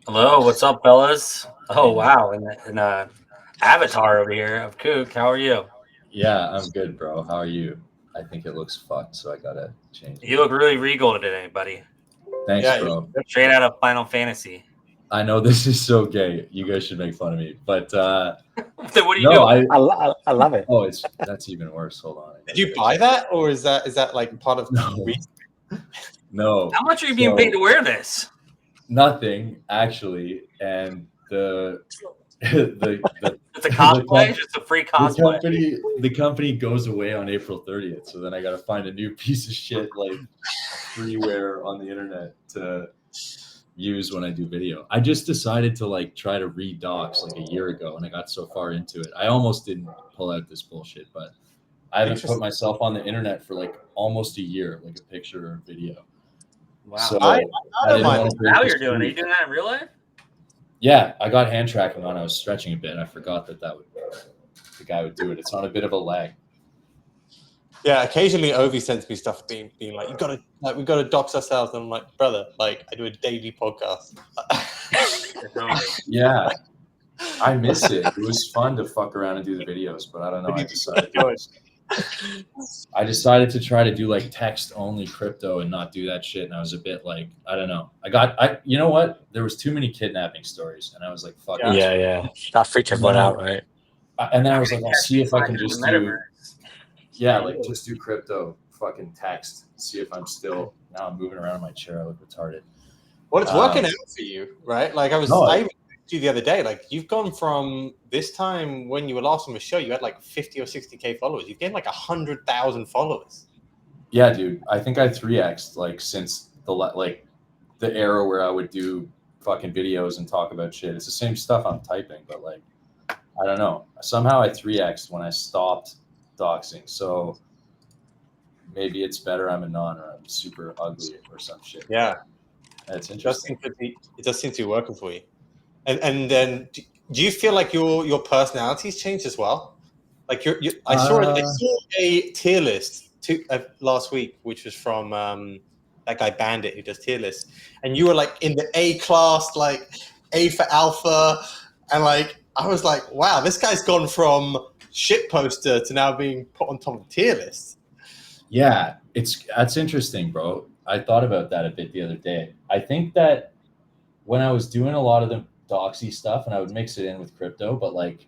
Hello, what's up, fellas? Oh Hey, man. wow, and avatar over here of Kook. How are you? Yeah, I'm good, bro. How are you? I think it looks fucked, so I gotta change it. You look really regal today, buddy. Thanks, Yeah, bro. Straight out of Final Fantasy. I know this is so gay. You guys should make fun of me, but So what are you no, doing? I love it. Oh, that's even worse. Hold on. did you buy that, or is that like part of No. the reason? No. How much are you being paid to wear this? Nothing actually, and the It's a cosplay, just a free cosplay. the company goes away on April 30th, so then I gotta find a new piece of shit like freeware on the internet to use when I do video. I just decided to like try to read docs like a year ago, and I got so far into it. I almost didn't pull out this bullshit, but I haven't put myself on the internet for like almost a year, like a picture or a video. Wow. So I don't didn't mind. want to break How this you're doing? Are you streak. doing that in real life? Yeah, I got hand tracking on. I was stretching a bit. I forgot that the guy would do it. It's on a bit of a lag. Yeah, occasionally Ovi sends me stuff being like, we gotta dox ourselves, and I'm like, brother, like I do a daily podcast. Yeah, I miss it. It was fun to fuck around and do the videos, but I don't know. I decided to try to do like text only crypto and not do that shit. And I was a bit like, I don't know. You know what? There was too many kidnapping stories, and I was like, fuck. Yeah. That freaked everyone out, right? And then I was like, I'll see if I can just do. Metaverse. Yeah, like just do crypto, fucking text. See if I'm still. Now I'm moving around in my chair. I look retarded. Well, it's working out for you, right? Like I even asked you the other day, like you've gone from this time when you were last on the show, you had like 50 or 60K followers. You've gained like 100,000 followers. Yeah, dude. I think I 3x'd like since the era where I would do fucking videos and talk about shit. It's the same stuff I'm typing, but like I don't know. Somehow I 3x'd when I stopped doxing. So maybe it's better I'm a non or I'm super ugly or some shit. Yeah. That's interesting. It does seem to be working for you. And then do you feel like your personality's changed as well? Like I saw a tier list last week, which was from that guy Bandit who does tier lists, and you were like in the A class, like A for alpha, and like I was like, wow, this guy's gone from shit poster to now being put on top of tier lists. Yeah, that's interesting, bro. I thought about that a bit the other day. I think that when I was doing a lot of the doxy stuff, and I would mix it in with crypto, but like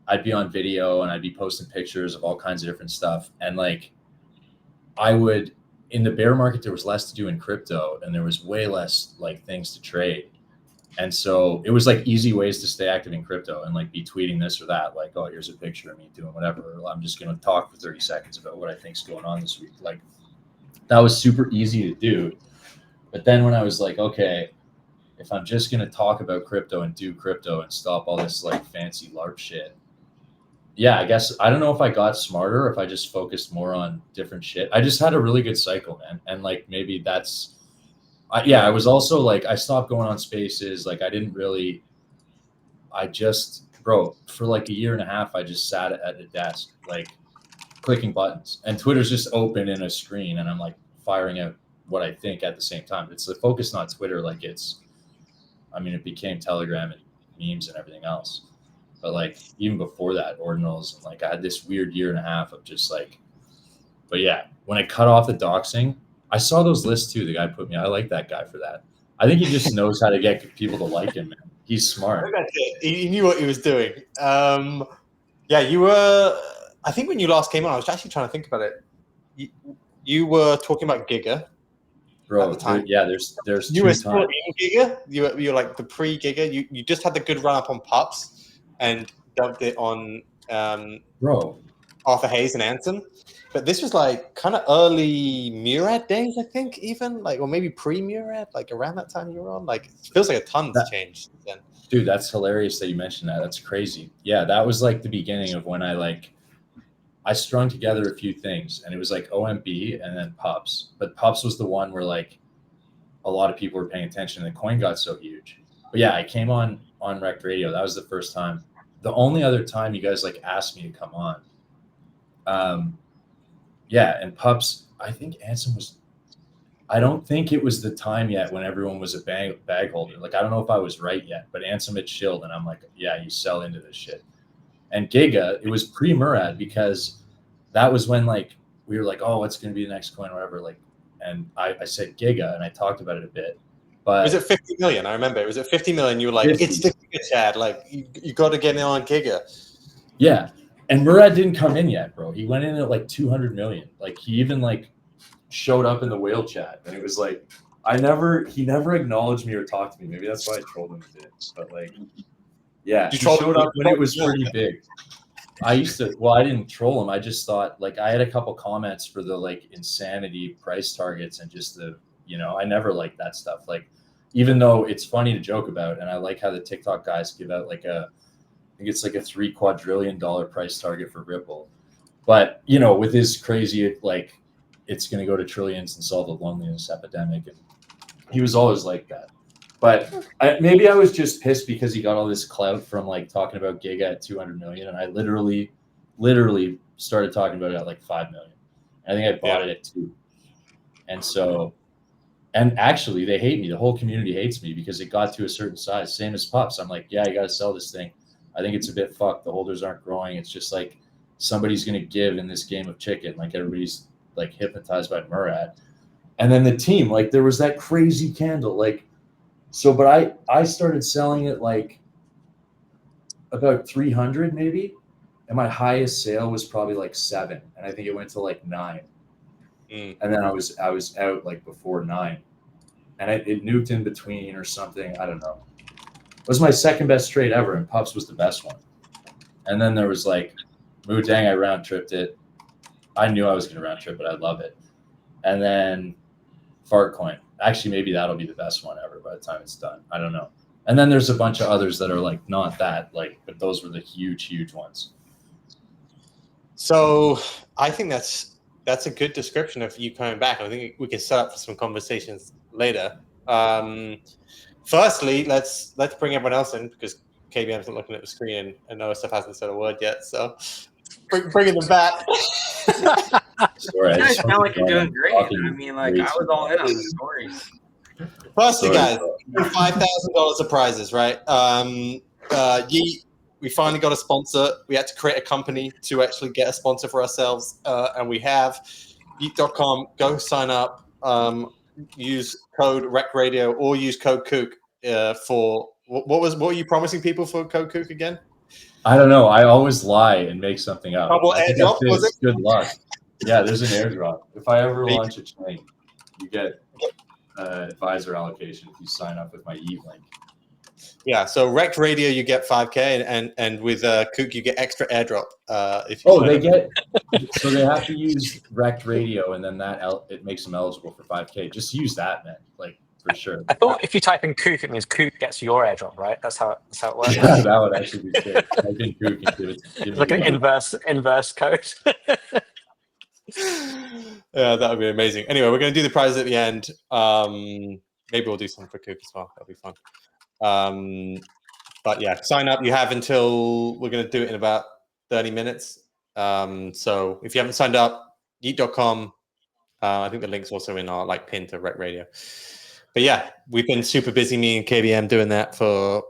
I'd be on video and I'd be posting pictures of all kinds of different stuff, and like I would in the bear market there was less to do in crypto and there was way less like things to trade, and so it was like easy ways to stay active in crypto and like be tweeting this or that, like, oh, here's a picture of me doing whatever, or I'm just going to talk for 30 seconds about what I think's going on this week. Like that was super easy to do. But then when I was like, okay, if I'm just going to talk about crypto and do crypto and stop all this like fancy LARP shit, yeah, I guess I don't know if I got smarter or if I just focused more on different shit. I just had a really good cycle, man. And like maybe that's, I was also like, I stopped going on spaces. Like bro, for like a year and a half, I just sat at a desk, like clicking buttons, and Twitter's just open in a screen and I'm like firing out what I think at the same time. It's the focus, not Twitter. Like it became Telegram and memes and everything else. But like even before that, ordinals, and like I had this weird year and a half of just like, but yeah, when I cut off the doxing, I saw those lists too. The guy put me, I like that guy for that. I think he just knows how to get people to like him, man. He's smart. He knew what he was doing. Yeah, you were, I think when you last came on, I was actually trying to think about it. You were talking about Giga. Bro, yeah, there's you were still in Giga. You were like the pre-Giga. You just had the good run up on Pups and dumped it on Arthur Hayes and Anson. But this was like kind of early Murad days, I think, even like, or maybe pre-Murad, like around that time you were on. Like it feels like a ton's changed then. Dude, that's hilarious that you mentioned that. That's crazy. Yeah, that was like the beginning of when I strung together a few things, and it was like OMB and then Pups. But Pups was the one where like a lot of people were paying attention and the coin got so huge. But yeah, I came on Rekt Radio. That was the first time. The only other time you guys like asked me to come on. Yeah, and Pups, I think Anson was, I don't think it was the time yet when everyone was a bag holder. Like, I don't know if I was right yet, but Ansem had chilled, and I'm like, yeah, you sell into this shit. And Giga, it was pre-Murad, because that was when like we were like, oh, what's going to be the next coin or whatever. Like, and I said Giga, and I talked about it a bit. But was it 50 million? I remember it was at 50 million. You were like, 50. it's the Giga, Chad. Like, you got to get in on Giga. Yeah, and Murad didn't come in yet, bro. He went in at like 200 million. Like, he even like showed up in the whale chat, and it was like, he never acknowledged me or talked to me. Maybe that's why I trolled him a bit. But like, yeah, he showed up when it was pretty big. I didn't troll him. I just thought, like, I had a couple comments for the like insanity price targets and just the, I never liked that stuff. Like, even though it's funny to joke about, and I like how the TikTok guys give out like I think it's like a $3 quadrillion price target for Ripple. But, with his crazy, like, it's going to go to trillions and solve the loneliness epidemic. And he was always like that. But maybe I was just pissed because he got all this clout from like talking about Giga at 200 million. And I literally started talking about it at like 5 million. I think I bought it at 2. And so, and actually they hate me. The whole community hates me because it got to a certain size, same as Pups. I'm like, yeah, you got to sell this thing. I think it's a bit fucked. The holders aren't growing. It's just like somebody's going to give in this game of chicken. Like, everybody's like hypnotized by Murad. And then the team, like, there was that crazy candle, like, so, but I started selling it like about 300 maybe. And my highest sale was probably like 7. And I think it went to like 9. And then I was out like before 9. And it nuked in between or something. I don't know. It was my second best trade ever. And Pups was the best one. And then there was like Mudang, I round tripped it. I knew I was going to round trip it. I love it. And then Fartcoin. Actually, maybe that'll be the best one ever by the time it's done. I don't know. And then there's a bunch of others that are like not that, like, but those were the huge ones. So I think that's a good description of you coming back. I think we can set up for some conversations later. Firstly, let's bring everyone else in because KBM's not looking at the screen and Noah hasn't said a word yet. So bringing them back. Sorry, You guys sound like you're doing great. I mean, like, I was all in on the stories. Firstly, guys, $5,000 of prizes, right? YEET, we finally got a sponsor. We had to create a company to actually get a sponsor for ourselves, and we have YEET.com. Go sign up. Use code Rekt Radio or use code Kook for what were you promising people for code Kook again? I don't know. I always lie and make something up. Airdrop, was it? Good luck. Yeah, there's an airdrop. If I ever launch a chain, you get advisor allocation if you sign up with my YEET link. Yeah, so Rekt Radio you get 5K, and with Kook you get extra airdrop. If you so they have to use Rekt Radio, and then it makes them eligible for 5K. Just use that, man. Like, for sure. I thought if you type in Kook, it means Kook gets your airdrop, right? That's how it works. Yeah, that would actually be sick. Type in Kook and give It's like an inverse code. Yeah, that would be amazing. Anyway, we're going to do the prizes at the end. Maybe we'll do something for Kook as well. That'll be fun. But yeah, sign up. You have until we're going to do it in about 30 minutes. So if you haven't signed up, YEET.com. I think the link's also in our pin to Rekt Radio. But yeah, we've been super busy, me and KBM, doing that for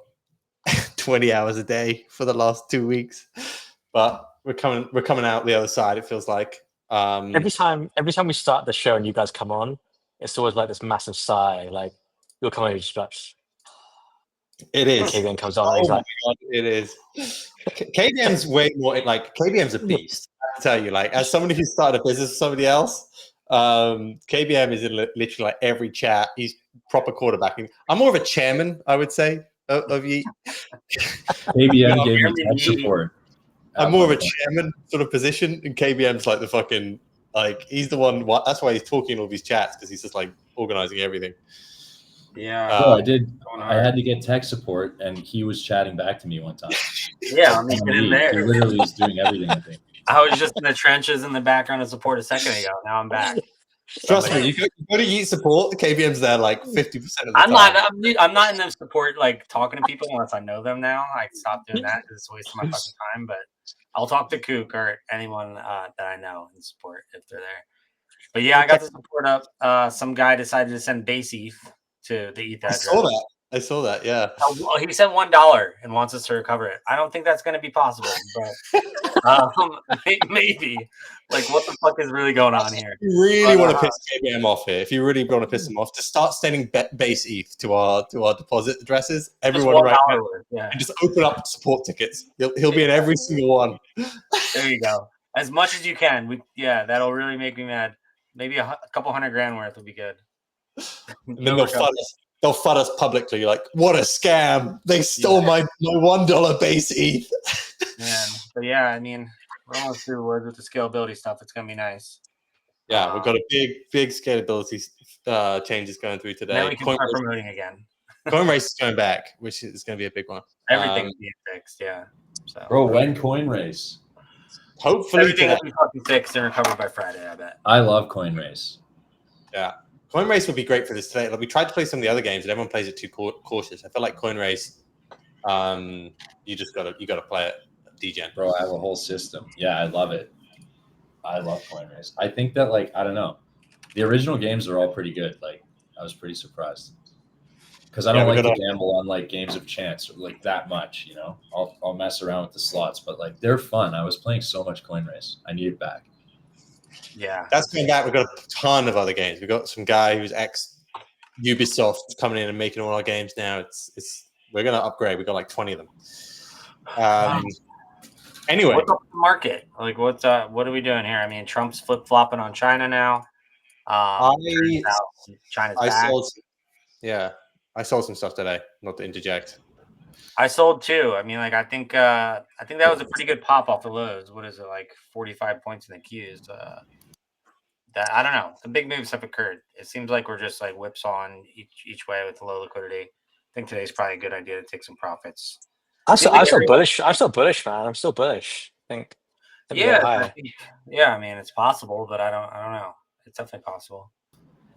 20 hours a day for the last 2 weeks. But we're coming out the other side. It feels like. Every time we start the show and you guys come on, it's always like this massive sigh. Like, you'll come on, just like, it is. KBM comes on. He's like, God, it is. KBM's way more KBM's a beast. I tell you, as somebody who started a business for somebody else, KBM is in literally every chat. He's proper quarterbacking. I'm more of a chairman, I would say, of YEET. KBM gave me tech support. I'm more of a chairman sort of position, and KBM's like the fucking he's the one. That's why he's talking all these chats, because he's just organizing everything. Yeah, I had to get tech support, and he was chatting back to me one time. Yeah, let me get in there. He literally was doing everything. I think I was just in the trenches in the background of support a second ago. Now I'm back. Trust me, you go to YEET support. KBM's there 50% of the time. I'm not in the support talking to people unless I know them now. I stopped doing that because it's a waste of my fucking time. But I'll talk to Kook or anyone that I know in support if they're there. But yeah, I got the support up. Some guy decided to send base ETH to the ETH address. I saw that. Yeah. Well, he sent $1 and wants us to recover it. I don't think that's going to be possible, but maybe. Like, what the fuck is really going on here? If you really want to piss KBM off here, if you really want to piss him off, just start sending base ETH to our deposit addresses. Everyone right now, and just open up support tickets. He'll be in every single one. There you go. As much as you can. That'll really make me mad. Maybe a couple $100,000 worth would be good. And then they'll FUD us publicly, like, what a scam. They stole my $1 base ETH. Man. But yeah, I mean, we're almost through words with the scalability stuff. It's going to be nice. Yeah, we've got a big scalability changes going through today. Now we can start promoting again. Coinrace is going back, which is going to be a big one. Everything's being fixed, yeah. So, bro, when Coinrace? Hopefully everything will be fucking fixed and recovered by Friday, I bet. I love Coinrace. Yeah. Coinrace would be great for this today. Like, we tried to play some of the other games, and everyone plays it too cautious. I feel like Coinrace, you gotta play it, DGen. Bro, I have a whole system. Yeah, I love it. I love Coinrace. I think that, like, I don't know, the original games are all pretty good. Like, I was pretty surprised because I don't like to gamble on like games of chance like that much. You know, I'll mess around with the slots, but like they're fun. I was playing so much Coinrace. I need it back. Yeah, that's coming back. We've got a ton of other games. We've got some guy who's ex Ubisoft coming in and making all our games now. It's we're gonna upgrade. We've got like 20 of them. Anyway, what's up with the market? Like, what are we doing here? I mean, Trump's flip flopping on China now. China's back. I sold some stuff today. Not to interject. I sold too. I mean, like, I think that was a pretty good pop off the lows. What is it, like 45 points in the Qs? That I don't know. The big moves have occurred. It seems like we're just like whipsawing each way with the low liquidity. I think today's probably a good idea to take some profits. I'm still bullish. I'm still bullish, man. I'm still bullish. I think I mean, it's possible, but I don't know. It's definitely possible.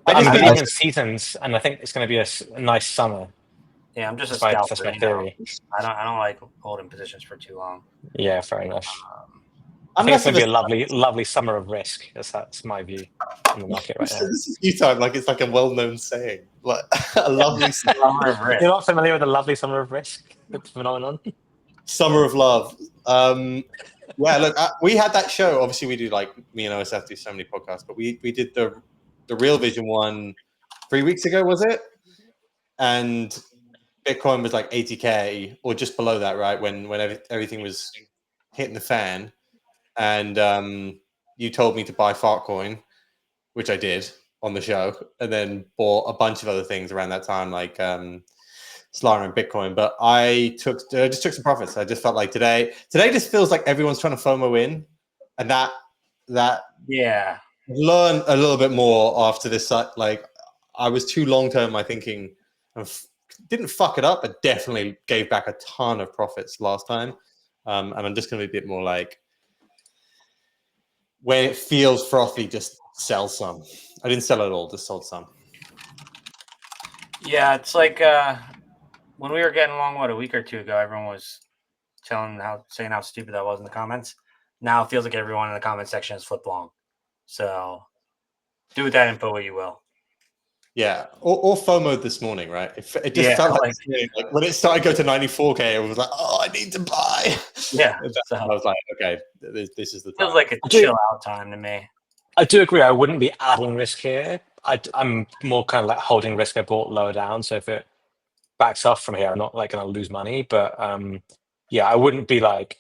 I'm believing in seasons, and I think it's going to be a nice summer. Yeah, I'm just a scalper. That's my theory. I don't like holding positions for too long. Yeah, fair enough. I think it's going to be a lovely summer of risk. That's my view on the market right now. This is new time. Like, it's like a well-known saying. Like, a lovely summer of risk. You're not familiar with the lovely summer of risk phenomenon? Summer of love. Yeah, look, we had that show. Obviously, we do, like, me and OSF do so many podcasts, but we did the Real Vision one 3 weeks ago, was it? And Bitcoin was like 80K or just below that, right? When everything was hitting the fan. And you told me to buy Fartcoin, which I did on the show, and then bought a bunch of other things around that time, like Solana and Bitcoin. But I just took some profits. I just felt like today just feels like everyone's trying to FOMO in, and that learn a little bit more after this. Like, I was too long term my thinking, and didn't fuck it up, but definitely gave back a ton of profits last time. And I'm just going to be a bit more like, when it feels frothy, just sell some. I didn't sell it all, just sold some. Yeah, it's like when we were getting along, a week or two ago, everyone was saying how stupid that was in the comments. Now it feels like everyone in the comment section has flipped long. So do with that info what you will. Yeah, or FOMO this morning, right? It just felt like when it started to go to 94K, it was like, oh, I need to buy. Yeah, so I was like, okay, this is the time. Feels like a chill out time to me. I do agree. I wouldn't be adding risk here. I'm more kind of like holding risk I bought lower down. So if it backs off from here, I'm not like going to lose money. But I wouldn't be like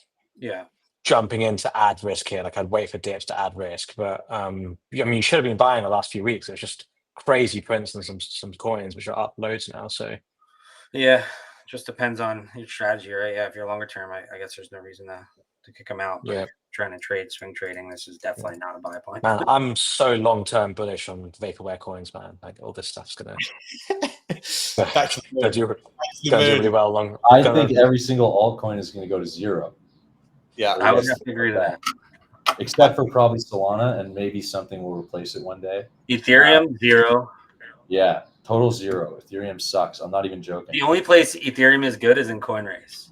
jumping in to add risk here. Like, I'd wait for dips to add risk. But I mean, you should have been buying the last few weeks. It was just crazy prints and some coins which are up loads now. So just depends on your strategy, right? Yeah, if you're longer term, I guess there's no reason to kick them out. But trying to trade swing trading, this is definitely not a buy point. Man, I'm so long term bullish on vaporware coins, man. Like, all this stuff's gonna do really well long. I think every single altcoin is going to go to zero. Yeah, I would have to agree to that. Except for probably Solana, and maybe something will replace it one day. Ethereum, zero. Yeah, total zero. Ethereum sucks. I'm not even joking. The only place Ethereum is good is in Coinrace.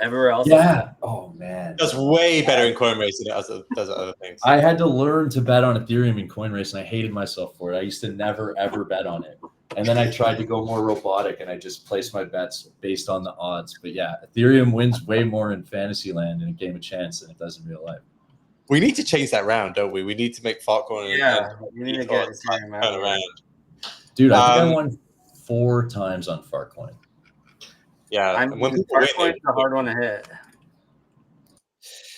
Everywhere else, Yeah. Oh man. Does way better in Coinbase than it does other things. I had to learn to bet on Ethereum in Coinrace, and I hated myself for it. I used to never ever bet on it, and then I tried to go more robotic, and I just placed my bets based on the odds. But yeah, Ethereum wins way more in Fantasyland in a game of chance than it does in real life. We need to change that round, don't we? We need to make Fartcoin we need to get turn around. Dude, I think I won 4 times on Fartcoin. Yeah, I'm Fartcoin's a hard one to hit.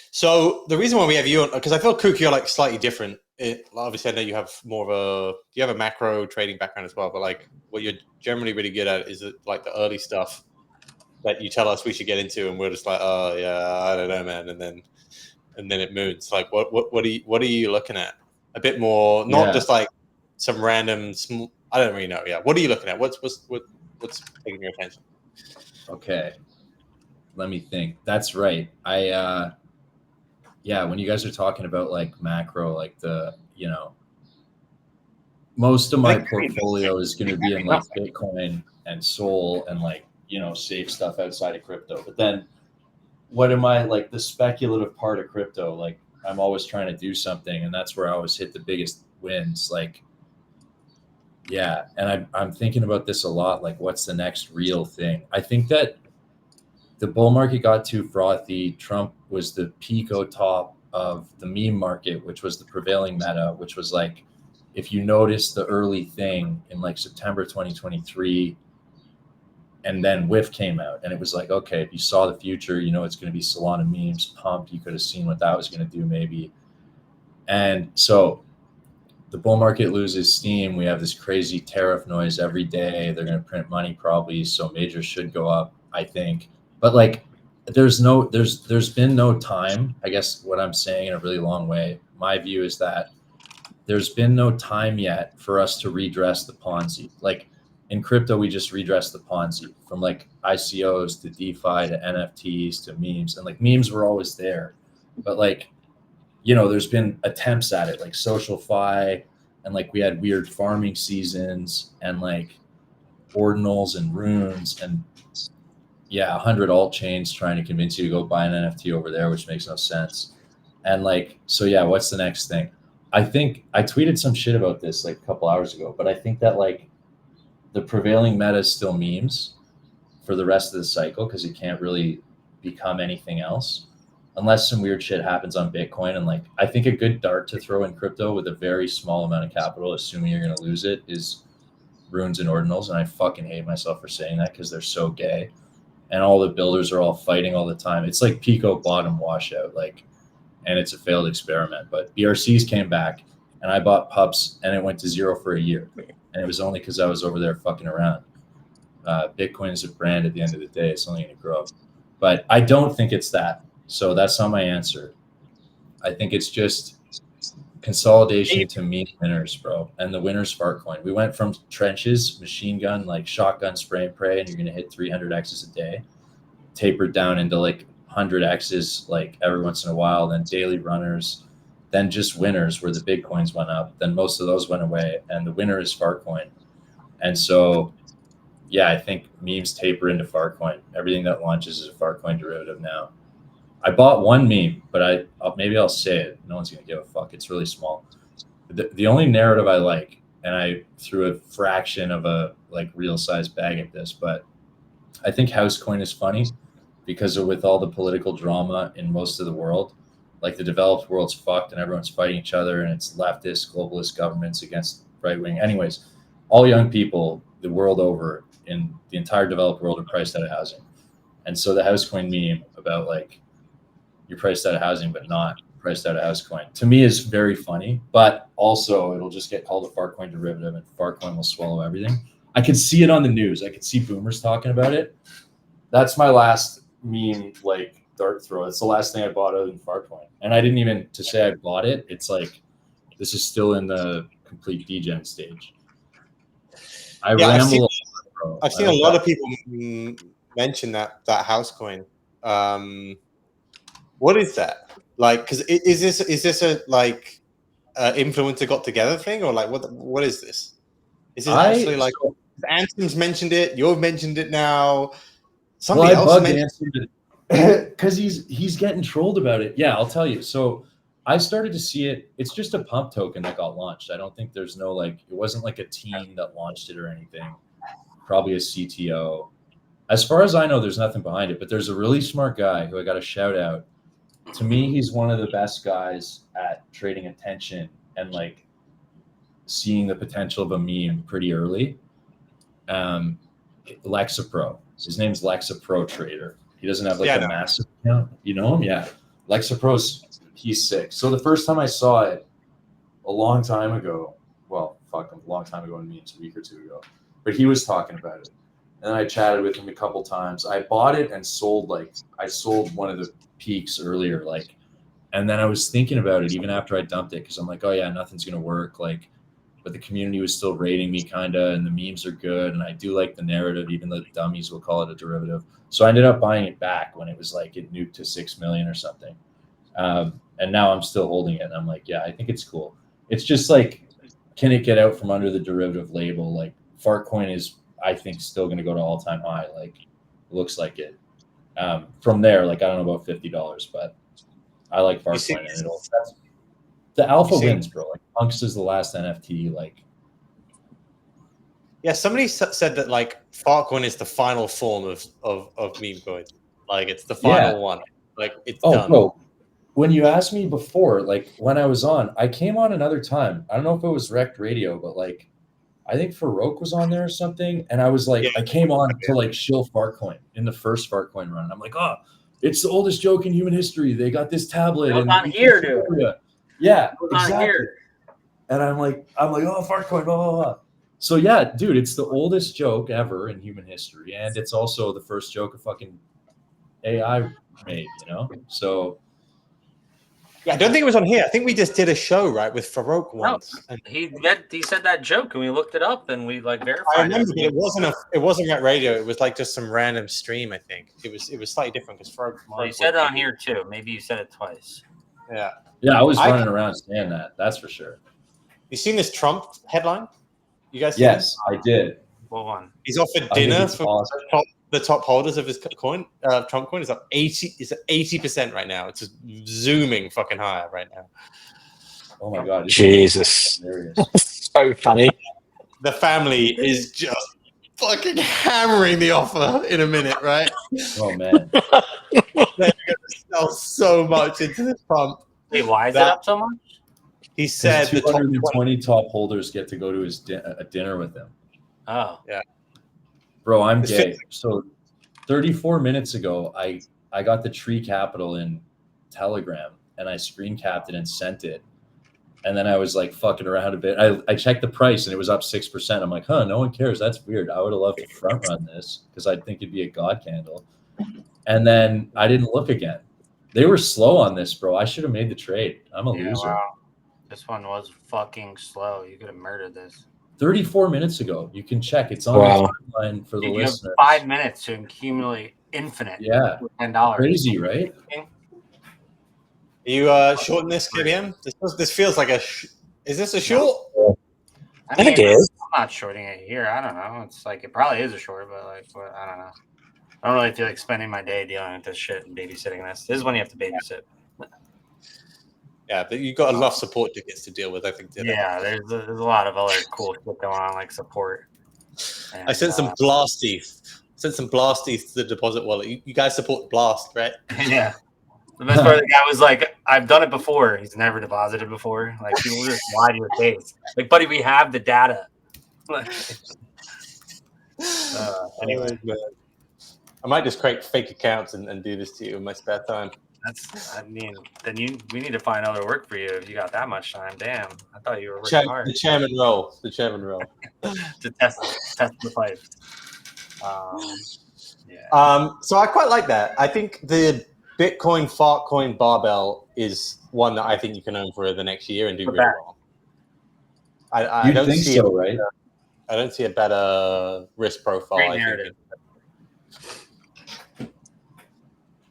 So the reason why we have you on, because I feel Kook, you're like slightly different. Obviously, I know you have more of you have a macro trading background as well, but like what you're generally really good at is like the early stuff that you tell us we should get into, and we're just like, oh yeah, I don't know, man, and then it moons. Like what are you looking at? A bit more, not just like some random. I don't really know. Yeah, what are you looking at? What's taking your attention? Okay, let me think. That's right. Yeah, when you guys are talking about like macro, like most of my portfolio is going to be in like Bitcoin and Sol and like, safe stuff outside of crypto. But then what am I like the speculative part of crypto? Like I'm always trying to do something, and that's where I always hit the biggest wins. Like, yeah. And I'm thinking about this a lot. Like what's the next real thing? I think that the bull market got too frothy. Trump was the pico top of the meme market, which was the prevailing meta, which was like, if you notice the early thing in like September 2023, and then WIF came out, and it was like, okay, if you saw the future, it's going to be Solana memes, pump. You could have seen what that was going to do maybe. And so the bull market loses steam. We have this crazy tariff noise every day. They're going to print money probably, so majors should go up, I think. But like, there's been no time. I guess what I'm saying in a really long way, my view is that there's been no time yet for us to redress the Ponzi. Like in crypto, we just redressed the Ponzi from like ICOs to DeFi to NFTs to memes, and like memes were always there, but like, there's been attempts at it, like SocialFi, and like we had weird farming seasons and like ordinals and runes and 100 alt chains trying to convince you to go buy an NFT over there, which makes no sense. And like, so yeah, what's the next thing? I think I tweeted some shit about this like a couple hours ago, but I think that like the prevailing meta is still memes for the rest of the cycle, because it can't really become anything else unless some weird shit happens on Bitcoin. And like, I think a good dart to throw in crypto with a very small amount of capital, assuming you're going to lose it, is runes and ordinals. And I fucking hate myself for saying that because they're so gay. And all the builders are all fighting all the time. It's like Pico bottom washout, like, and it's a failed experiment. But BRCs came back, and I bought pups, and it went to 0 for a year. And it was only because I was over there fucking around. Bitcoin is a brand at the end of the day. It's only going to grow. But I don't think it's that. So that's not my answer. I think it's just consolidation to meme winners, bro. And the winner's Fartcoin. We went from trenches, machine gun, like shotgun spray and pray, and you're going to hit 300 X's a day, tapered down into like 100 X's like every once in a while, then daily runners, then just winners where the big coins went up. Then most of those went away, and the winner is Fartcoin. And so, yeah, I think memes taper into Fartcoin. Everything that launches is a Fartcoin derivative now. I bought one meme, but maybe I'll say it. No one's going to give a fuck. It's really small. The only narrative I like, and I threw a fraction of a like real size bag at this, but I think Housecoin is funny because with all the political drama in most of the world, like the developed world's fucked and everyone's fighting each other, and it's leftist, globalist governments against right wing. Anyways, all young people the world over in the entire developed world are priced out of housing. And so the Housecoin meme about like, you're priced out of housing, but not priced out of Housecoin, to me is very funny, but also it'll just get called a Fartcoin derivative, and Fartcoin will swallow everything. I could see it on the news. I could see boomers talking about it. That's my last meme, like dart throw. It's the last thing I bought other than Fartcoin. And I didn't even to say I bought it. It's like, this is still in the complete degen stage. I've seen a lot of people mention that Housecoin. What is that? Like, because is this a like influencer got together thing, or like what is this? Is it actually like Anthem's mentioned it? You've mentioned it now. Somebody else mentioned it. Because he's getting trolled about it. Yeah, I'll tell you. So I started to see it. It's just a pump token that got launched. I don't think there's no like. It wasn't like a team that launched it or anything. Probably a CTO. As far as I know, there's nothing behind it. But there's a really smart guy who I got to shout out. To me, he's one of the best guys at trading attention and like seeing the potential of a meme pretty early. Lexapro. His name's Lexapro Trader. He doesn't have like a massive account. You know him? Yeah. Lexapro's, he's sick. So the first time I saw it a long time ago, well, fuck, a long time ago in memes, a week or two ago, but he was talking about it. And then I chatted with him a couple times. I bought it and sold I sold one of the peaks earlier, like, and then I was thinking about it even after I dumped it because I'm like, oh yeah, nothing's gonna work, like, but the community was still rating me kinda, and the memes are good, and I do like the narrative, even though the dummies will call it a derivative. So I ended up buying it back when it was like it nuked to 6 million or something, and now I'm still holding it, and I'm like, yeah, I think it's cool. It's just like, can it get out from under the derivative label? Like Fartcoin is, I think, still going to go to all-time high. Like, looks like it. From there, like, I don't know about $50, but I like Fartcoin, and the alpha wins, bro. Like, Punks is the last NFT. Like, yeah, somebody said that like Fartcoin is the final form of Memecoin. Like, it's the final one. Like, it's done. Bro, when you asked me before, like when I was on, I came on another time. I don't know if it was Rekt Radio, but like, I think Farouk was on there or something, and I was like, I came on to like shill Fartcoin in the first Fartcoin run. I'm like, oh, it's the oldest joke in human history. They got this tablet and on here, dude. Yeah, exactly. And I'm like, oh, Fartcoin, blah blah blah. So yeah, dude, it's the oldest joke ever in human history, and it's also the first joke a fucking AI made. You know, so. Yeah, I don't think it was on here. I think we just did a show, right, with Farouk once. No, he said that joke, and we looked it up, and we like verified. I remember it wasn't Rekt Radio. It was like just some random stream. I think it was slightly different because Farouk. Well, you said it on here too. Maybe you said it twice. Yeah. Yeah, I was running around saying that. That's for sure. You seen this Trump headline? You guys? Yes, I did. What one? He's offered dinner for the top holders of his coin. Trump coin is up 80. It's at 80% right now. It's just zooming fucking higher right now. Oh my god! Jesus, so funny. The family is just fucking hammering the offer in a minute, right? Oh man, they're going to sell so much into this pump. Wait, why is it up so much? He said the 220 top holders get to go to his dinner with him. Oh yeah. Bro, I'm gay. So 34 minutes ago, I got the Tree Capital in Telegram, and I screen capped it and sent it. And then I was like fucking around a bit. I checked the price, and it was up 6%. I'm like, no one cares. That's weird. I would have loved to front run this because I think it'd be a god candle. And then I didn't look again. They were slow on this, bro. I should have made the trade. I'm a loser. Wow. This one was fucking slow. You could have murdered this. 34 minutes ago. You can check. It's on the timeline for the listeners. You have 5 minutes to accumulate infinite. Yeah. $10. Crazy, right? Are you shorting this, KBM? This feels like is this a short? I think it is. I'm not shorting it here. I don't know. It's like it probably is a short, but like I don't know. I don't really feel like spending my day dealing with this shit and babysitting this. This is when you have to babysit. Yeah, but you've got enough support tickets to deal with, I think. Yeah, there's a lot of other cool shit going on, like support. And, I sent some Blast ETH. To the deposit wallet. You guys support Blast, right? Yeah. The best part of the guy was like, I've done it before. He's never deposited before. Like, people just lie to your face. Like, buddy, we have the data. Anyway. I might just create fake accounts and do this to you in my spare time. We need to find other work for you if you got that much time. Damn, I thought you were working hard. The chairman role. To test the pipe. So I quite like that. I think the Bitcoin Fartcoin barbell is one that I think you can own for the next year and do really well. I don't think see so, right? I don't see a better risk profile. Great narrative.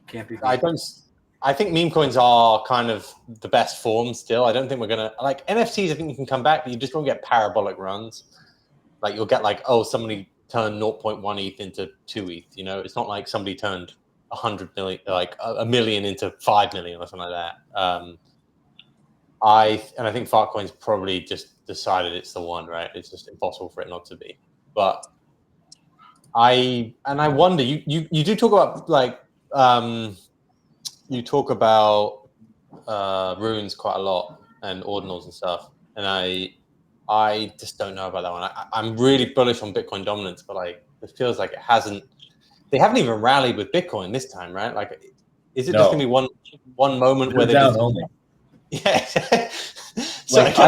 Can't be. I think meme coins are kind of the best form still. I don't think we're gonna like NFTs. I think you can come back, but you just won't get parabolic runs. Like you'll get like, somebody turned 0.1 ETH into 2 ETH. You know, it's not like somebody turned 100 million, like a million into 5 million or something like that. I think Fartcoin's probably just decided it's the one, right? It's just impossible for it not to be. But I wonder, you do talk about like you talk about runes quite a lot and ordinals and stuff, and I just don't know about that one. I'm really bullish on Bitcoin dominance, but like it feels like they haven't even rallied with Bitcoin this time, right? Like, is it just gonna be one moment where they're down only? Yeah. So like,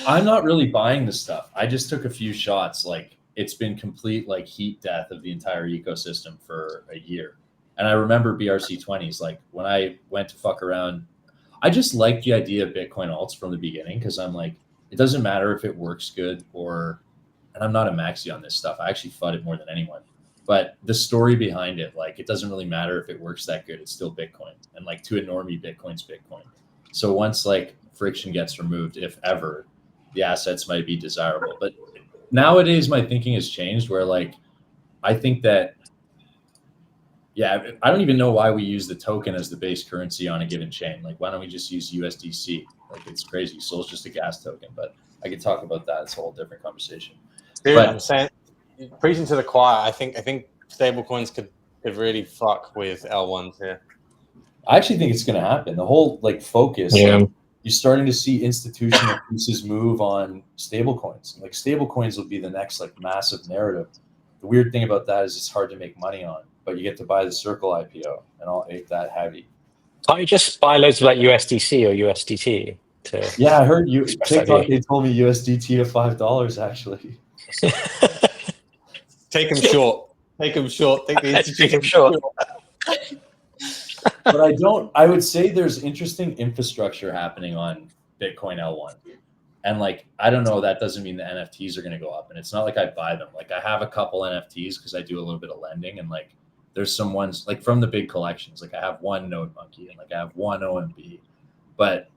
I'm not really buying this stuff. I just took a few shots. Like, it's been complete like heat death of the entire ecosystem for a year. And I remember BRC20s, like when I went to fuck around, I just liked the idea of Bitcoin alts from the beginning, because I'm like, it doesn't matter if it works good or, and I'm not a maxi on this stuff. I actually FUD it more than anyone. But the story behind it, like, it doesn't really matter if it works that good. It's still Bitcoin. And like, to a normie, Bitcoin's Bitcoin. So once like friction gets removed, if ever, the assets might be desirable. But nowadays my thinking has changed where like, I think that, yeah, I don't even know why we use the token as the base currency on a given chain. Like, why don't we just use USDC? Like, it's crazy. Sol's just a gas token, but I could talk about that. It's a whole different conversation. Dude, but I'm saying, preaching to the choir, I think stable coins could really fuck with L1s here. I actually think it's going to happen. The whole like focus, like, you're starting to see institutional pieces move on stable coins. Like, stable coins will be the next like massive narrative. The weird thing about that is it's hard to make money on, but you get to buy the Circle IPO, and I'll ape that heavy. Can't you just buy loads of like USDC or USDT? Yeah, I heard you TikTok. They told me USDT to $5 actually. Take them short. Take them short. Take the Take them short. But I would say there's interesting infrastructure happening on Bitcoin L1. And like, I don't know, that doesn't mean the NFTs are going to go up. And it's not like I buy them. Like, I have a couple NFTs because I do a little bit of lending, and like, there's some ones like from the big collections. Like, I have one Node Monkey and like I have one OMB, but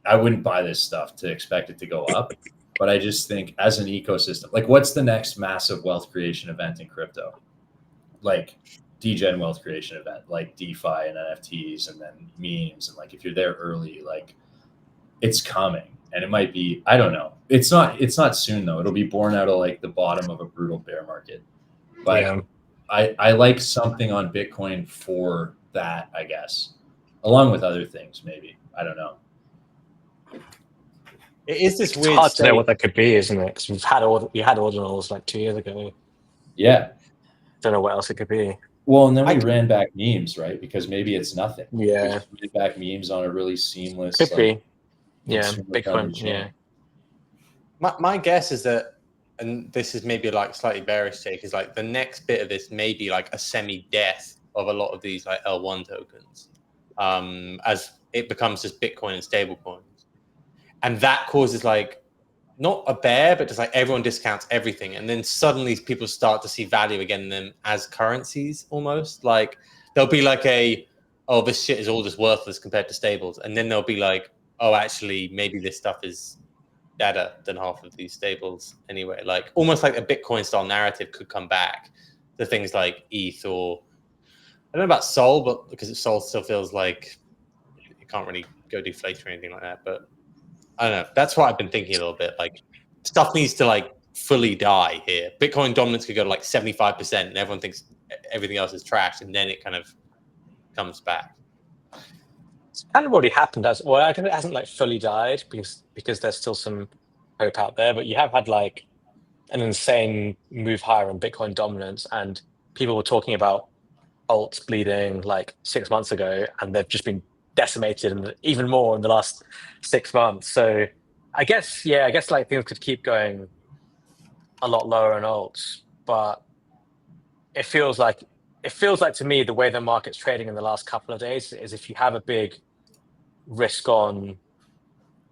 I wouldn't buy this stuff to expect it to go up. But I just think as an ecosystem, like, what's the next massive wealth creation event in crypto? Like, degen wealth creation event, like DeFi and NFTs, and then memes. And like, if you're there early, like, it's coming, and it might be, I don't know. It's not soon though. It'll be born out of like the bottom of a brutal bear market. But yeah. I like something on Bitcoin for that, I guess, along with other things, maybe. I don't know. It is this weird. It's hard to know what that could be, isn't it? Because we had ordinals like 2 years ago. Yeah. Don't know what else it could be. Well, and then we ran back memes, right? Because maybe it's nothing. Yeah. We ran back memes on a really seamless. Could be. Like, yeah. Bitcoin. Yeah. My guess is that, and this is maybe like slightly bearish take, is like the next bit of this may be like a semi-death of a lot of these like L1 tokens, as it becomes just Bitcoin and stable coins, and that causes like not a bear, but just like everyone discounts everything, and then suddenly people start to see value again in them as currencies almost. Like, there'll be like oh, this shit is all just worthless compared to stables, and then there'll be like, oh, actually maybe this stuff is better than half of these stables anyway. Like, almost like a Bitcoin style narrative could come back to things like ETH, or I don't know about Sol, but because Sol still feels like it can't really go deflate or anything like that. But I don't know. That's what I've been thinking a little bit. Like, stuff needs to like fully die here. Bitcoin dominance could go to like 75%, and everyone thinks everything else is trash, and then it kind of comes back. It's kind of already happened as well. I think it hasn't like fully died because there's still some hope out there. But you have had like an insane move higher in Bitcoin dominance, and people were talking about alts bleeding like 6 months ago, and they've just been decimated, and even more in the last 6 months. So I guess like things could keep going a lot lower in alts, but it feels like to me the way the market's trading in the last couple of days is if you have a big risk on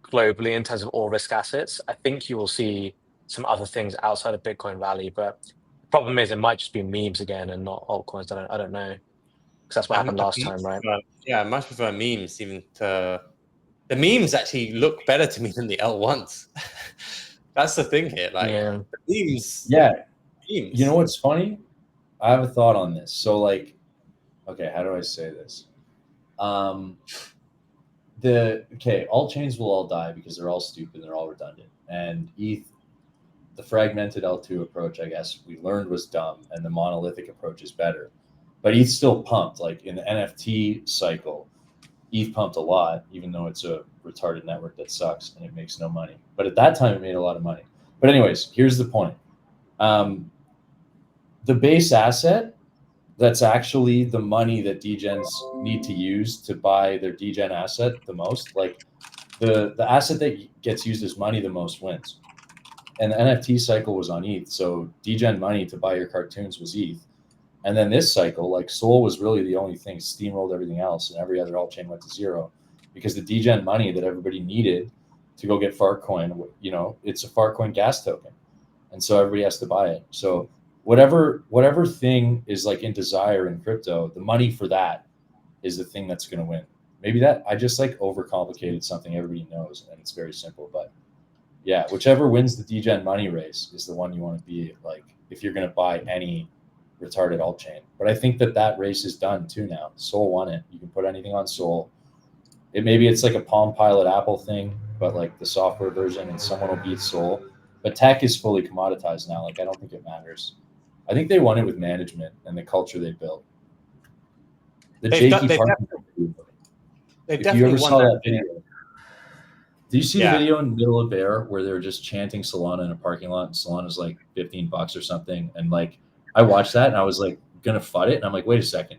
globally in terms of all risk assets, I think you will see some other things outside of Bitcoin rally. But the problem is it might just be memes again and not altcoins. I don't know, because that's what happened last time, right? Yeah, I much prefer memes even to the memes. Actually look better to me than the L1s. That's the thing here. Like, the memes. Yeah. Memes. You know what's funny? I have a thought on this. So like, okay, how do I say this? Alt chains will all die because they're all stupid, they're all redundant. And ETH, the fragmented L2 approach, I guess we learned was dumb, and the monolithic approach is better. But ETH still pumped. Like in the NFT cycle, ETH pumped a lot, even though it's a retarded network that sucks and it makes no money. But at that time, it made a lot of money. But anyways, here's the point. The base asset, that's actually the money that degens need to use to buy their degen asset the most. Like the asset that gets used as money the most wins. And the NFT cycle was on ETH. So degen money to buy your cartoons was ETH. And then this cycle, like Sol was really the only thing, steamrolled everything else, and every other altchain went to zero because the degen money that everybody needed to go get Farcoin, you know, it's a Farcoin gas token. And so everybody has to buy it. So whatever thing is like in desire in crypto, the money for that is the thing that's going to win. Maybe that I just like overcomplicated something everybody knows, and it's very simple. But yeah, whichever wins the degen money race is the one you want to be like if you're going to buy any retarded altchain. But I think that race is done too now. Sol won it. You can put anything on Sol. Maybe it's like a Palm Pilot Apple thing, but like the software version, and someone will beat Sol. But tech is fully commoditized now. Like I don't think it matters. I think they won it with management and the culture they built. The Jakey Park. If you ever saw that video, do you see the video in the middle of Bear where they were just chanting Solana in a parking lot, and Solana's like $15 or something, and like I watched that and I was like gonna FUD it, and I'm like, wait a second,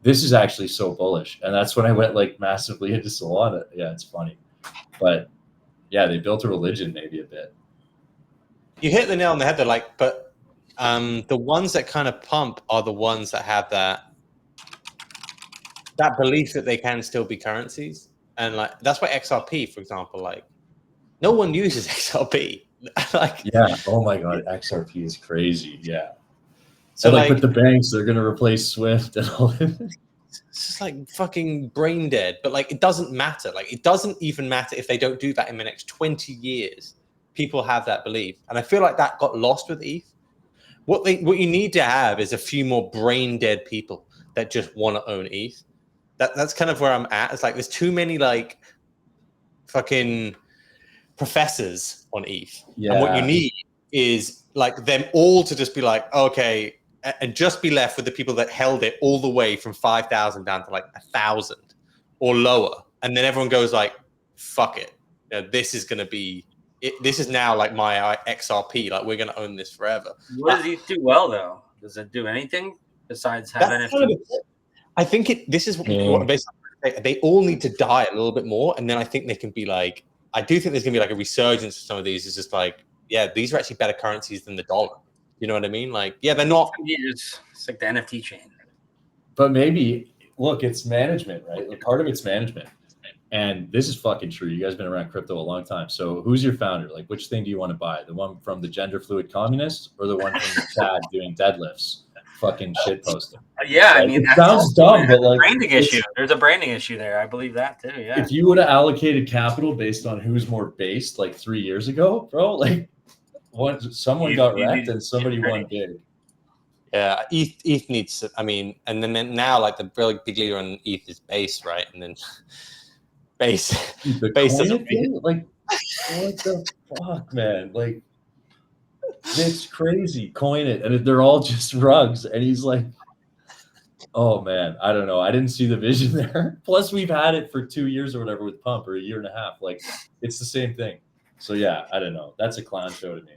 this is actually so bullish. And that's when I went like massively into Solana. Yeah, it's funny, but yeah, they built a religion maybe a bit. You hit the nail on the head. They're like, but the ones that kind of pump are the ones that have that belief that they can still be currencies. And like that's why XRP, for example, like no one uses XRP. Like yeah, oh my god, XRP is crazy. Yeah. So like with the banks, they're gonna replace Swift and all that. It's just like fucking brain dead. But like it doesn't matter. Like it doesn't even matter if they don't do that in the next 20 years. People have that belief. And I feel like that got lost with ETH. What you need to have is a few more brain dead people that just want to own ETH. That's kind of where I'm at. It's like there's too many like fucking professors on ETH. Yeah. And what you need is like them all to just be like, okay, and just be left with the people that held it all the way from 5,000 down to like 1,000 or lower. And then everyone goes like, fuck it. You know, this is going to be, this is now like my XRP. Like we're going to own this forever. What does ETH do well though? Does it do anything besides have NFTs? I think this is what basically they all need to die a little bit more. And then I think they can be like, I do think there's going to be like a resurgence of some of these. It's just like, yeah, these are actually better currencies than the dollar. You know what I mean? Like, yeah, they're not. It's like the NFT chain. But maybe, look, it's management, right? Like part of it's management. And this is fucking true. You guys have been around crypto a long time. So who's your founder? Like, which thing do you want to buy? The one from the gender fluid communist or the one from the Chad doing deadlifts? Fucking shit posting. Yeah, like, I mean, it sounds dumb, but like branding issue. There's a branding issue there. I believe that too. Yeah. If you would have allocated capital based on who's more based like 3 years ago, bro, like someone got wrecked and somebody won big. Yeah, ETH needs. I mean, and then now like the really big leader on ETH is Base, right? And then Base doesn't like what the fuck, man? Like. It's crazy. Coin it. And they're all just rugs. And he's like, oh, man, I don't know. I didn't see the vision there. Plus, we've had it for 2 years or whatever with Pump or a year and a half. Like, it's the same thing. So, yeah, I don't know. That's a clown show to me.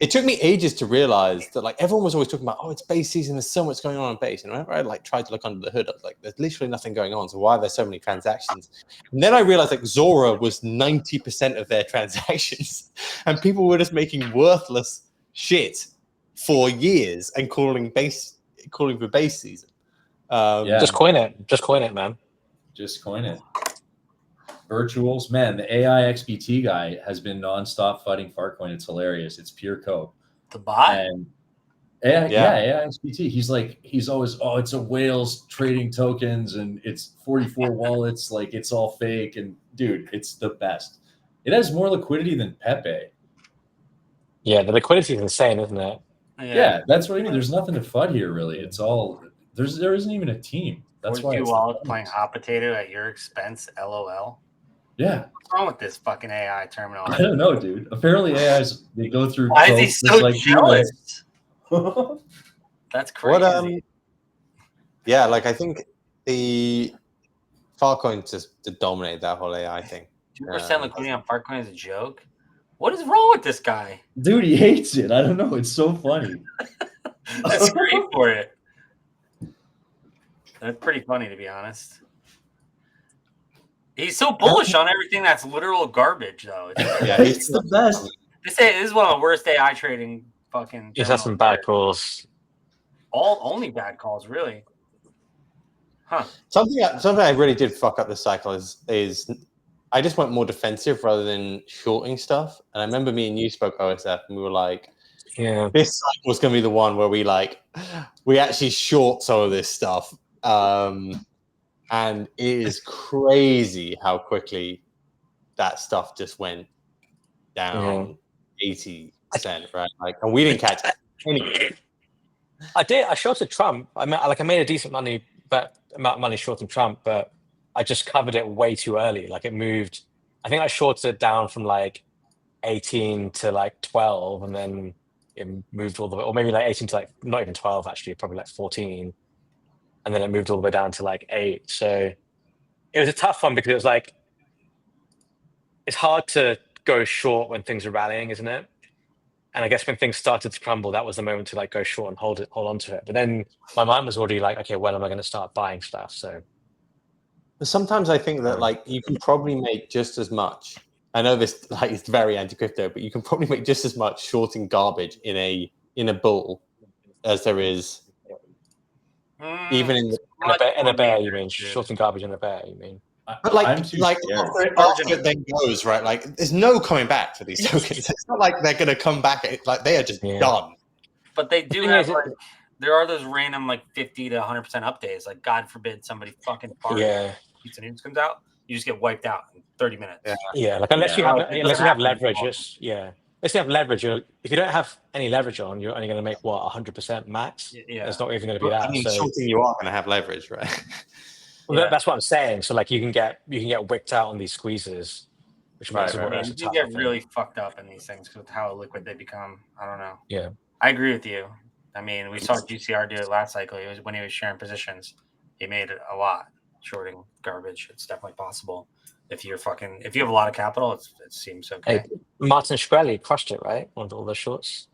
It took me ages to realize that, like, everyone was always talking about, oh, it's base season. There's so much going on base. And whenever I, like, tried to look under the hood, I was like, there's literally nothing going on. So why are there so many transactions? And then I realized, like, Zora was 90% of their transactions. And people were just making worthless shit for years and calling for base season. Just coin it, man. Just coin it. Virtuals, man. The AI XBT guy has been nonstop fighting Farcoin. It's hilarious. It's pure coke. The bot. And AI XBT. He's always, oh, it's a whales trading tokens and it's 44 wallets. Like it's all fake. And dude, it's the best. It has more liquidity than Pepe. Yeah, the liquidity is insane, isn't it? Yeah, that's what I mean. There's nothing to FUD here, really. It's all there isn't even a team. That's why 42 it's wallets playing hot potato at your expense. LOL. Yeah. What's wrong with this fucking AI terminology? I don't know, dude. Apparently AIs, they go through Why is he tropes so just like jealous? humans. That's crazy. What yeah, like I think the Filecoin just dominated that whole AI thing. 2% liquidity on Filecoin is a joke. What is wrong with this guy? Dude, he hates it. I don't know. It's so funny. That's great for it. That's pretty funny, to be honest. He's so bullish on everything that's literal garbage, though. Yeah, It's the best. This is one of the worst AI trading fucking. He's had some bad calls. Only bad calls, really. Huh. Something I really did fuck up this cycle is I just went more defensive rather than shorting stuff. And I remember me and you spoke OSF, and we were like, Yeah, this cycle was going to be the one where we actually short some of this stuff. And it is crazy how quickly that stuff just went down 80%, right? Like, and we didn't catch anything. I did. I shorted Trump. I made a decent amount of money shorting Trump, but I just covered it way too early. Like it moved. I think I shorted it down from like 18 to like 12, and then it moved all the way, or maybe like 18 to like not even 12 actually, probably like 14, and then it moved all the way down to like 8. So it was a tough one because it was like it's hard to go short when things are rallying, isn't it? And I guess when things started to crumble, that was the moment to like go short and hold on to it. But then my mind was already like, okay, when am I going to start buying stuff? So sometimes I think that like you can probably make just as much. I know this like it's very anti-crypto, but you can probably make just as much shorting garbage in a bull as there is even in a bear. You mean shorting garbage in a bear? You mean? But like I'm too scared. after it then goes, right? Like there's no coming back for these tokens. It's not like they're going to come back. Like they are just done. But they do have like, there are those random like 50 to 100% updates. Like God forbid somebody fucking farts. Pizza news comes out, you just get wiped out in 30 minutes. Yeah. Like unless you have leverage, unless you have leverage, if you don't have any leverage on, you're only going to make 100% max. Yeah, it's not even going to be that. I mean, shorting you are going to have leverage, right? Well, that's what I'm saying. So like you can get wicked out on these squeezes, which makes it you get really fucked up in these things with how liquid they become. I don't know. Yeah, I agree with you. I mean, we saw GCR do it last cycle. It was when he was sharing positions. He made it a lot shorting garbage. It's definitely possible if you have a lot of capital. It seems okay. Hey, Martin Shkreli crushed it, right? On all the shorts.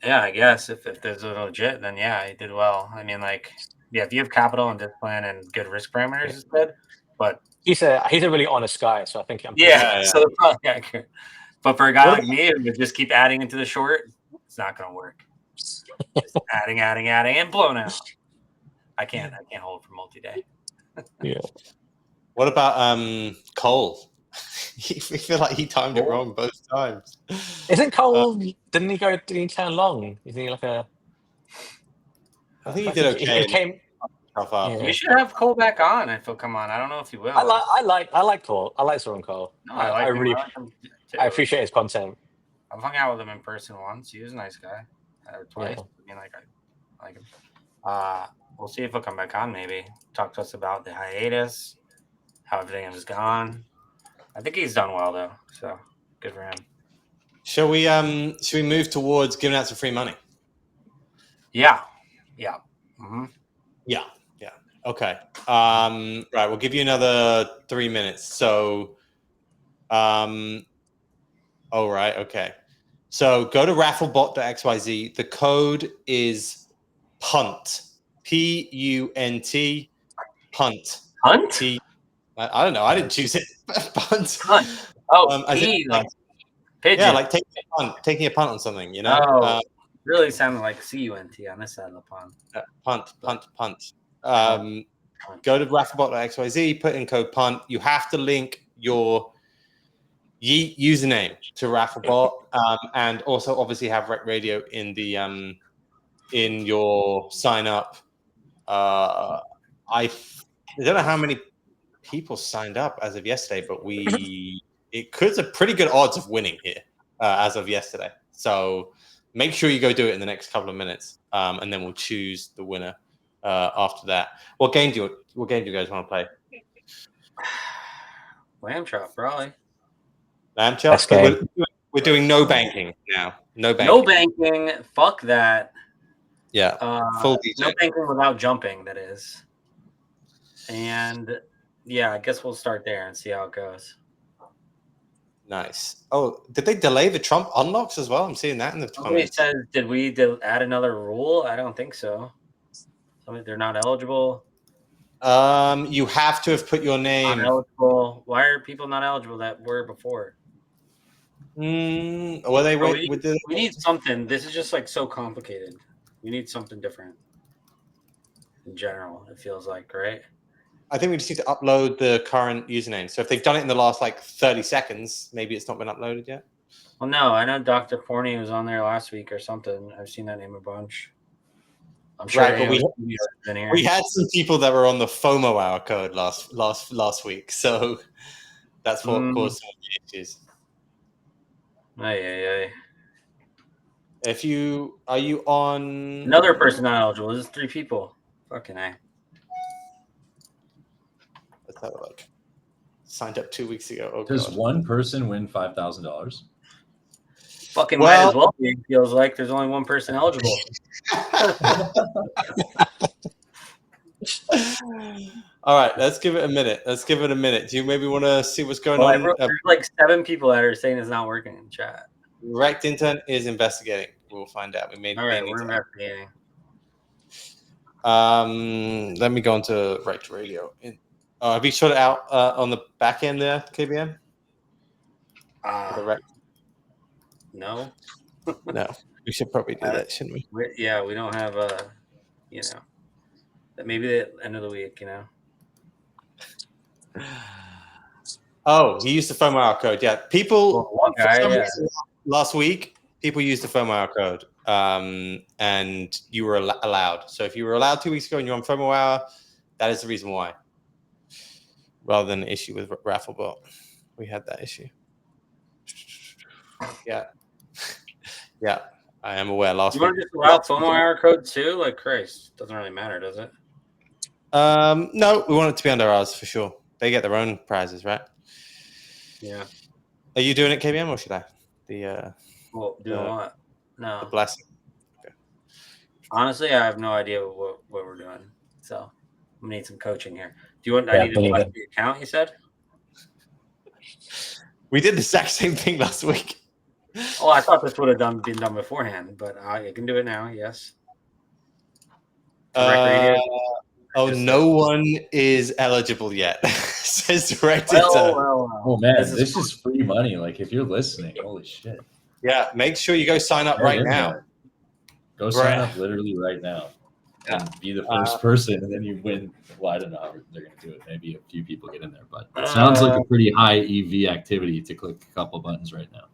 Yeah, I guess if there's a legit, then yeah, he did well. I mean, like. Yeah, if you have capital and discipline and good risk parameters, it's good. But he's a really honest guy, so I think I'm. So they're probably accurate. But for a guy like me who would just keep adding into the short, it's not going to work. Just adding, and blown out. I can't hold for multi-day. Yeah. What about Cole? I feel like he timed it wrong both times. Isn't Cole? Didn't he turn long? You think like a? I think he did okay. It came. You should have Cole back on if he'll come on. I don't know if he will. I like Cole. I like Soren Cole. No, I really I appreciate his content. I've hung out with him in person once. He was a nice guy. Or twice. Yeah. I mean, I like him. We'll see if he'll come back on. Maybe talk to us about the hiatus, how everything has gone. I think he's done well though, so good for him. Shall we move towards giving out some free money? Yeah. Yeah. Mm-hmm. Yeah. Okay. Right. We'll give you another 3 minutes. So, all right. Okay. So go to rafflebot.xyz. The code is PUNT. PUNT. Punt. Hunt? I don't know. I didn't choose it. Punt. Hunt. Oh, like pigeon. Yeah, like taking a punt on something, you know? Oh, really sounded like CUNT on this side of the pond. Punt. Go to rafflebot.xyz, put in code PUNT. You have to link your YEET username to Rafflebot, and also obviously have Rekt Radio in the in your sign up. I don't know how many people signed up as of yesterday, but it could have pretty good odds of winning here as of yesterday. So make sure you go do it in the next couple of minutes, and then we'll choose the winner after that. What game do you guys want to play? Lamb chop, probably. Lamb chop. Best game. We're doing no banking now. No banking. No banking. Fuck that. Yeah. Full DJ. No banking without jumping. That is. And yeah, I guess we'll start there and see how it goes. Nice. Oh, did they delay the Trump unlocks as well? I'm seeing that in the Somebody comments. says, did we add another rule? I don't think so. They're not eligible. You have to have put your name. Not eligible. Why are people not eligible that were before? Were they we need something. This is just like so complicated. We need something different. In general, it feels like, right? I think we just need to upload the current username. So if they've done it in the last like 30 seconds, maybe it's not been uploaded yet. Well, no, I know Dr. Forney was on there last week or something. I've seen that name a bunch. I'm sure. Right, but we had some people that were on the FOMO hour code last week, so that's what caused some of the issues. Aye. Are you on another person not eligible? This is 3 people. Fucking A. Let's have a look. Signed up 2 weeks ago. Oh, Does God. one person win $5,000? Fucking might as well be. It feels like there's only one person eligible. All right, let's give it a minute. Do you maybe want to see what's going on? There's like 7 people that are saying it's not working in chat. Rekt intern is investigating. We'll find out. We're investigating. Let me go on to Rekt Radio. Have you shut it out on the back end there, KBM? No. No. We should probably do that, shouldn't we? We don't have maybe the end of the week, Oh, he used the FOMO hour code. Yeah, people. One guy, last week, people used the FOMO hour code, and you were allowed. So if you were allowed 2 weeks ago and you're on FOMO hour, that is the reason why. Rather than an issue with Rafflebot, we had that issue. Yeah, I am aware. Last week. You want to just allow FOMO hour code too? Like Christ, doesn't really matter, does it? No, we want it to be under ours for sure. They get their own prizes, right? Yeah. Are you doing it, KBM, or should I? Doing what? No. The blessing. Okay. Honestly, I have no idea what we're doing. So we need some coaching here. Do you want? I need to bless the account. You said. We did the exact same thing last week. Oh, I thought this would have been done beforehand, but I can do it now. Yes. No one is eligible yet. Says Rekt. Oh man, this is free money. Like if you're listening, holy shit. Yeah, make sure you go sign up right now. Go sign up literally right now. And be the first person, and then you win. Well, I don't know how they're going to do it. Maybe a few people get in there, but it sounds like a pretty high EV activity to click a couple buttons right now.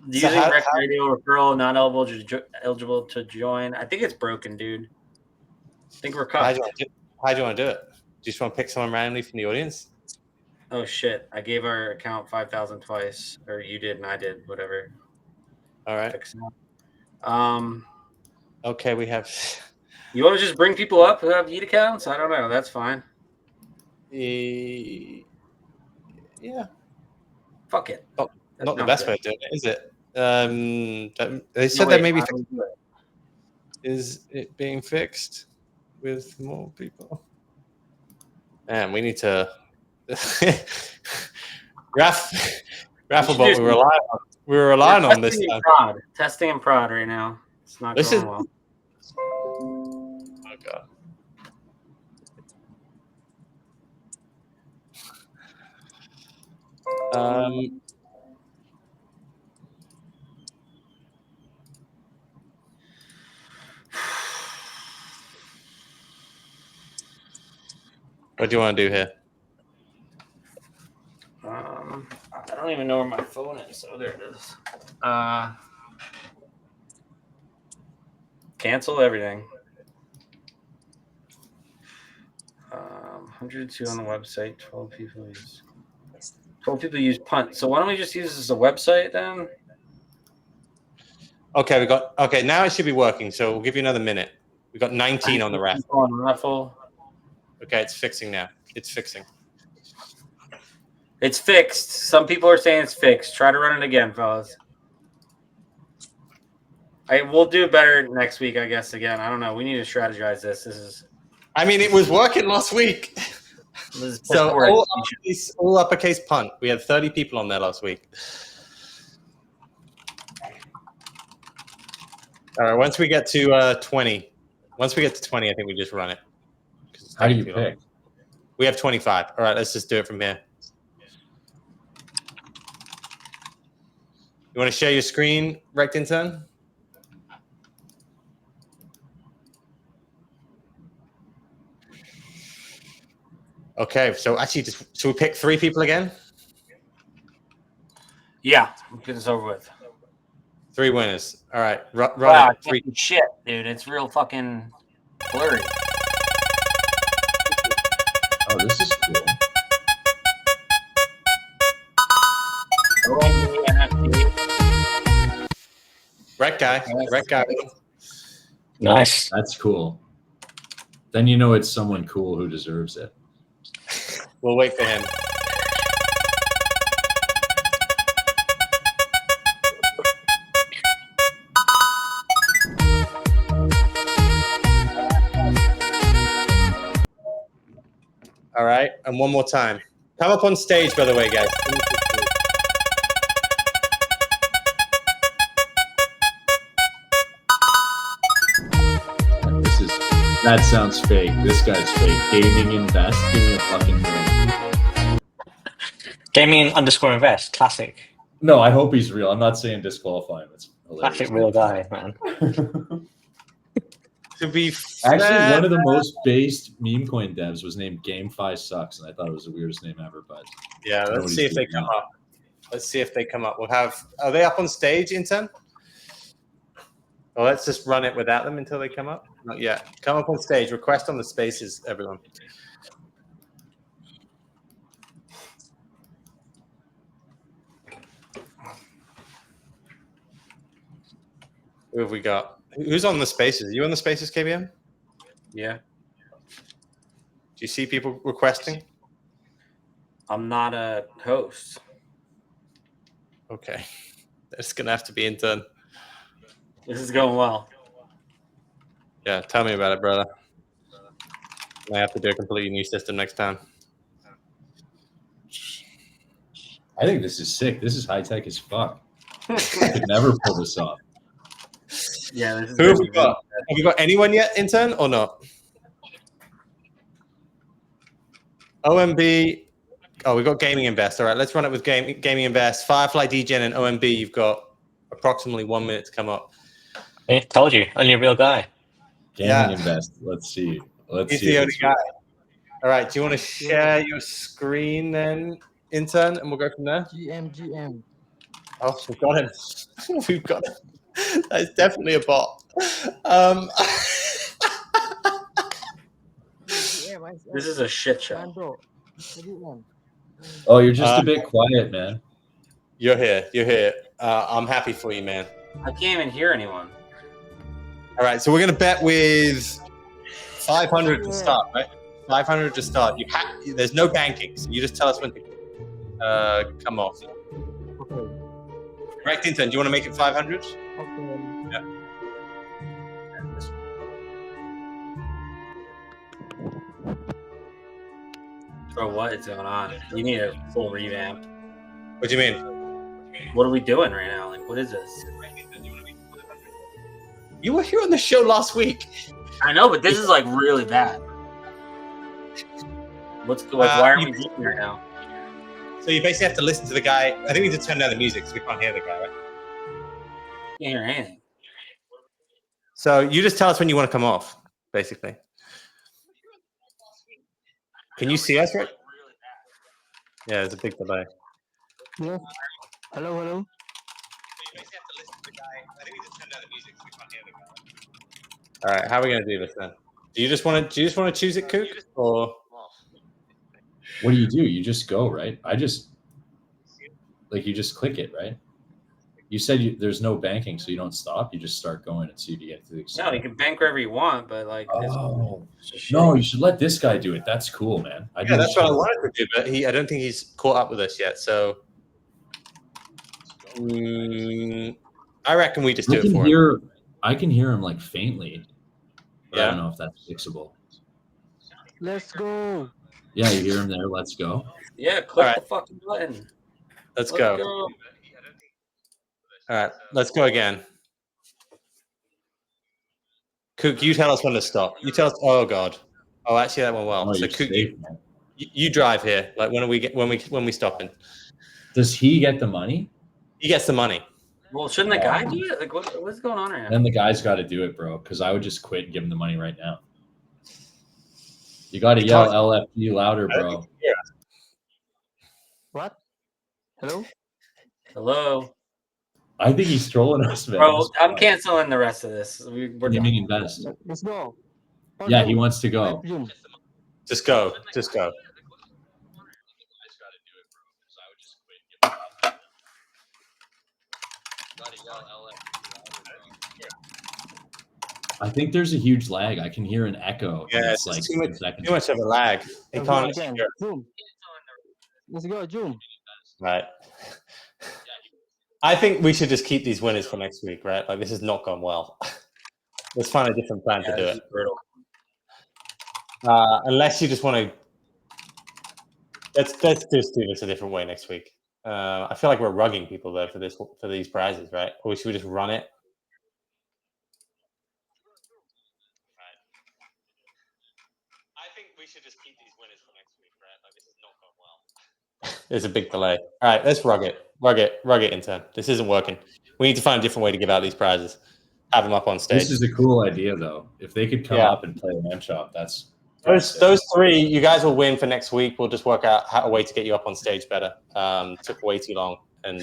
Using Rekt Radio referral, not eligible to join. I think it's broken, dude. I think we're cut. How do you want to do it? Do you just want to pick someone randomly from the audience? Oh shit! I gave our account 5,000 twice, or you did and I did, whatever. All right. Okay, we have. You want to just bring people up who have YEET accounts? I don't know. That's fine. Yeah. Fuck it. Not the best way of doing it, is it? They said that maybe is it being fixed with more people? Man, we need to. Rafflebot, we were relying on this time. Testing and prod right now. It's not going well. Oh god. What do you want to do here? I don't even know where my phone is. Oh, there it is. Cancel everything. 102 on the website. 12 people use punt. So why don't we just use this as a website then? Okay, now it should be working. So we'll give you another minute. We got 19 on the raffle. On raffle. Okay, it's fixing now. It's fixing. It's fixed. Some people are saying it's fixed. Try to run it again, fellas. We'll do better next week, I guess. Again, I don't know. We need to strategize this. I mean, it was working last week. So all uppercase punt. We had 30 people on there last week. All right. Once we get to 20, I think we just run it. How do you pick? We have 25. All right. Let's just do it from here. You want to share your screen, Rekt Intern? Okay, so actually, should we pick 3 people again? Yeah, get this over with. 3 winners. All right, run wow, it. 3. Shit, dude, it's real fucking blurry. Oh, this is cool. Rekt guy. Nice. That's cool. Then you know it's someone cool who deserves it. We'll wait for him. All right, and one more time. Come up on stage, by the way, guys. That sounds fake. This guy's fake. Gaming Invest. Give me a fucking name. Gaming_invest. Classic. No, I hope he's real. I'm not saying disqualify him. It's hilarious. Classic real guy, man. To be actually, one of the most based meme coin devs was named GameFi Sucks, and I thought it was the weirdest name ever. But yeah, let's see if they come up. Let's see if they come up. Are they up on stage, Intern? Well, let's just run it without them until they come up. Not yet. Come up on stage. Request on the spaces, everyone. Who have we got? Who's on the spaces? Are you on the spaces, KBM? Yeah. Do you see people requesting? I'm not a host. Okay. It's going to have to be Intern. This is going well. Yeah, tell me about it, brother. I have to do a completely new system next time. I think this is sick. This is high tech as fuck. I could never pull this off. Yeah, this is Who have we got? Have you got anyone yet, Intern, or not? OMB. Oh, we've got Gaming Invest. All right, let's run it with Gaming Invest. Firefly DGen and OMB, you've got approximately 1 minute to come up. Hey, told you, only a real guy. Gaming Invest. Let's see. He's the only guy. All right, do you want to share your screen then, Intern, and we'll go from there? GM. Oh, we've got him. We've got him. That's definitely a bot. This is a shit show. Oh, you're just a bit quiet, man. You're here. I'm happy for you, man. I can't even hear anyone. All right, so we're gonna bet with 500 to start, right? 500 to start. There's no banking, so you just tell us when to come off. Okay. Rekt Intern, do you want to make it 500? Okay. Yeah. Bro, what is going on? You need a full revamp. What do you mean? What are we doing right now? Like, what is this? You were here on the show last week. I know, but this is like really bad. Why are we doing right now? So you basically have to listen to the guy. I think we need to turn down the music so we can't hear the guy, right? Can't hear anything. So you just tell us when you want to come off, basically. Can you see us, right? Yeah, there's a big delay. Yes. Hello. All right, how are we going to do this then? Do you just want to choose it, Kook, or What do? You just go, right? You just click it, right? You said there's no banking, so you don't stop. You just start going and see if you get to the No, extent. you can bank wherever you want, but like, Oh. it's just No, shitty. you should let this guy do it. That's cool, man. Yeah, that's what I wanted to do, but I don't think he's caught up with us yet. So I reckon we just do it for him. I can hear him like faintly. But I Yeah. don't know if that's fixable. Let's go. Yeah, you hear him there. Let's go. Yeah, click All right. the fucking button. Let's go. All right, let's go again. Kook, you tell us when to stop. You tell us. Oh God. Oh, actually, that went well. Oh, So you're Kook, safe, man. you drive here. Like when we stopping? Does he get the money? He gets the money. Well, shouldn't the guy do it? Like, what's going on right now? Then the guy's got to do it, bro. Because I would just quit and give him the money right now. You got to yell LFG louder, bro. What? Hello? Hello, I think he's trolling us, man. bro. I'm canceling the rest of this. We're done. Gaming invest. Let's go. Yeah, he wants to go. Zoom. Just go. Just go. I think there's a huge lag. I can hear an echo. Yeah, it's like too 10 seconds. much of a lag. He Let's go can't. again. Zoom. Let's go, Zoom. Right. I think we should just keep these winners for next week, right? Like this has not gone well. Let's find a different plan to do it. Unless you just want to. Let's just do this a different way next week. I feel like we're rugging people though for these prizes, right? Or should we just run it? I think we should just keep these winners for next week, right? Like this has not gone well. There's a big delay. All right, let's rug it, intern. This isn't working. We need to find a different way to give out these prizes. Have them up on stage. This is a cool idea, though. If they could come up and play Lamb Chop, that's those three. You guys will win for next week. We'll just work out a way to get you up on stage better. Took way too long and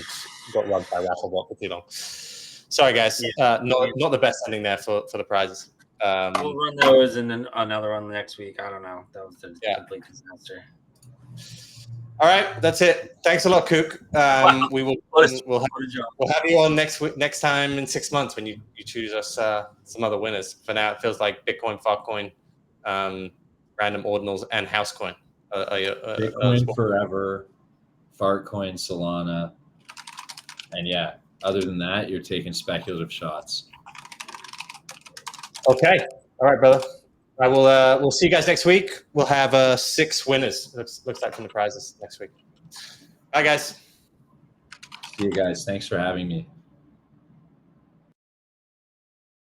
got rugged by Rafflebot for too long. Sorry, guys. Not the best ending there for the prizes. We'll run those and then another one next week. I don't know. That was a complete disaster. All right, that's it. Thanks a lot, Kook. We'll have you on next time in 6 months when you choose us some other winners. For now, it feels like Bitcoin, Fartcoin, random ordinals, and Housecoin. Bitcoin forever, Fartcoin, Solana, and yeah. Other than that, you're taking speculative shots. Okay. All right, brother. I will. We'll see you guys next week. We'll have 6 winners. Looks like from the prizes next week. Bye, guys. See you guys. Thanks for having me.